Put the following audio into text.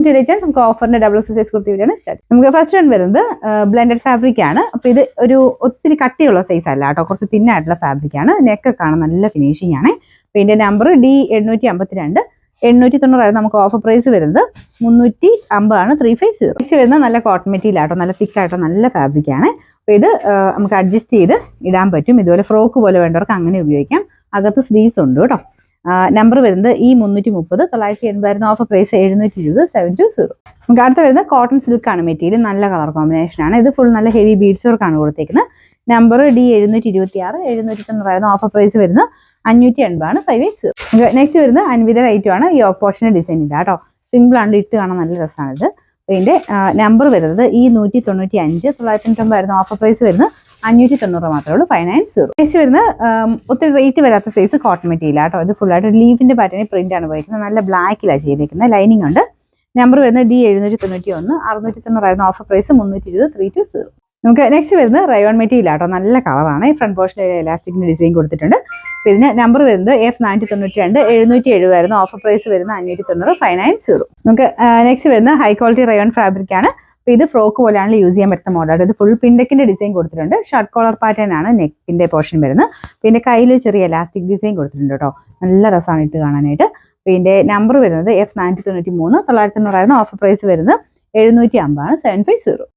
നമുക്ക് ഓഫറിന്റെ double size kurti video start. നമുക്ക് ഫസ്റ്റ് വൺ വരുന്നത് ബ്ലെൻഡഡ് ഫാബ്രിക് ആണ്. അപ്പൊ ഇത് ഒരു ഒത്തിരി കട്ടിയുള്ള സൈസ് അല്ല കേട്ടോ, കുറച്ച് തിന്നായിട്ടുള്ള ഫാബ്രിക് ആണ്. നെക്കൊക്കെ ആണ് നല്ല ഫിനിഷിംഗ് ആണ്. അപ്പൊ ഇതിന്റെ നമ്പർ D752. 890 നമുക്ക് ഓഫർ പ്രൈസ് വരുന്നത് 350 ആണ്. 350. നെക്സ്റ്റ് വരുന്നത് നല്ല കോട്ടൺ മെറ്റീരിയൽ ആട്ടോ, നല്ല തിക്ക് ആയിട്ടോ, നല്ല ഫാബ്രിക് ആണ്. അപ്പൊ ഇത് നമുക്ക് അഡ്ജസ്റ്റ് ചെയ്ത് ഇടാൻ പറ്റും. ഇതുപോലെ ഫ്രോക്ക് പോലെ വേണ്ടവർക്ക് അങ്ങനെ ഉപയോഗിക്കാം. അകത്ത് സ്ലീവ്സ് ഉണ്ട് കേട്ടോ. നമ്പർ വരുന്നത് E330. 980 offer price 720. 720. നമുക്ക് അടുത്ത വരുന്നത് കോട്ടൺ സിൽക്ക് ആണ് മെറ്റീരിയൽ, നല്ല കളർ കോമ്പിനേഷൻ ആണ്. ഇത് ഫുൾ നല്ല ഹെവി ബീഡ്സ് വർക്ക് ആണ് കൊടുത്തേക്കുന്നത്. Number D726. 790 ഓഫർ പ്രൈസ് വരുന്നത് 580 ആണ്. 580. നെക്സ്റ്റ് വരുന്നത് അൻവിത ഐറ്റം ആണ്. ഈ പോർഷന്റെ ഡിസൈൻ ഇല്ല കേട്ടോ, സിമ്പിൾ ആണ്, ഇട്ട് കാണാൻ നല്ല രസമാണ് ഇത്. ഇതിന്റെ നമ്പർ വരുന്നത് E195. 990 ഓഫർ പ്രൈസ് വരുന്നത് 590 മാത്രമേ ഉള്ളൂ. 590. നെക്സ്റ്റ് വരുന്നത് ഒത്തിരി റേറ്റ് വരാത്ത സൈസ് കോട്ടൺ മെറ്റീരിയൽ ആട്ടോ. ഇത് ഫുൾ ആയിട്ട് ലീഫിന്റെ പാറ്റേണിൽ പ്രിന്റ് ആണ് പോയിരിക്കുന്നത്. നല്ല ബ്ലാക്കിലാണ് ചെയ്തിരിക്കുന്നത്, ലൈനിങ് ഉണ്ട്. നമ്പർ വരുന്നത് D791. 690 offer price 320. 320. നമുക്ക് നെക്സ്റ്റ് വരുന്നത് റയോൺ മെറ്റീരിയൽ ആട്ടോ, നല്ല കളറാണ്. ഫ്രണ്ട് പോർഷനിൽ എലാസ്റ്റിക്കിന്റെ ഡിസൈൻ കൊടുത്തിട്ടുണ്ട്. പിന്നെ നമ്പർ വരുന്നത് F492. 770 ഓഫർ പ്രൈസ് വരുന്നത് 590. 590. നമുക്ക് നെക്സ്റ്റ് വരുന്നത് ഹൈ ക്വാളിറ്റി റയോൺ ഫാബ്രിക് ആണ്. അപ്പൊ ഇത് ഫ്രോക്ക് പോലെയാണ് യൂസ് ചെയ്യാൻ പറ്റുന്ന മോഡൽ. ഇത് ഫുൾ പിൻഡക്കിന്റെ ഡിസൈൻ കൊടുത്തിട്ടുണ്ട്. ഷർട്ട് കോളർ പാറ്റേൺ ആണ് നെക്കിന്റെ പോർഷൻ വരുന്നത്. പിന്നെ കയ്യിൽ ചെറിയ എലാസ്റ്റിക് ഡിസൈൻ കൊടുത്തിട്ടുണ്ട് കേട്ടോ, നല്ല രസമാണ് ഇട്ട് കാണാനായിട്ട്. പിന്നെ നമ്പർ വരുന്നത് F493. 990 ഓഫർ പ്രൈസ് വരുന്നത് 750 ആണ്. 750.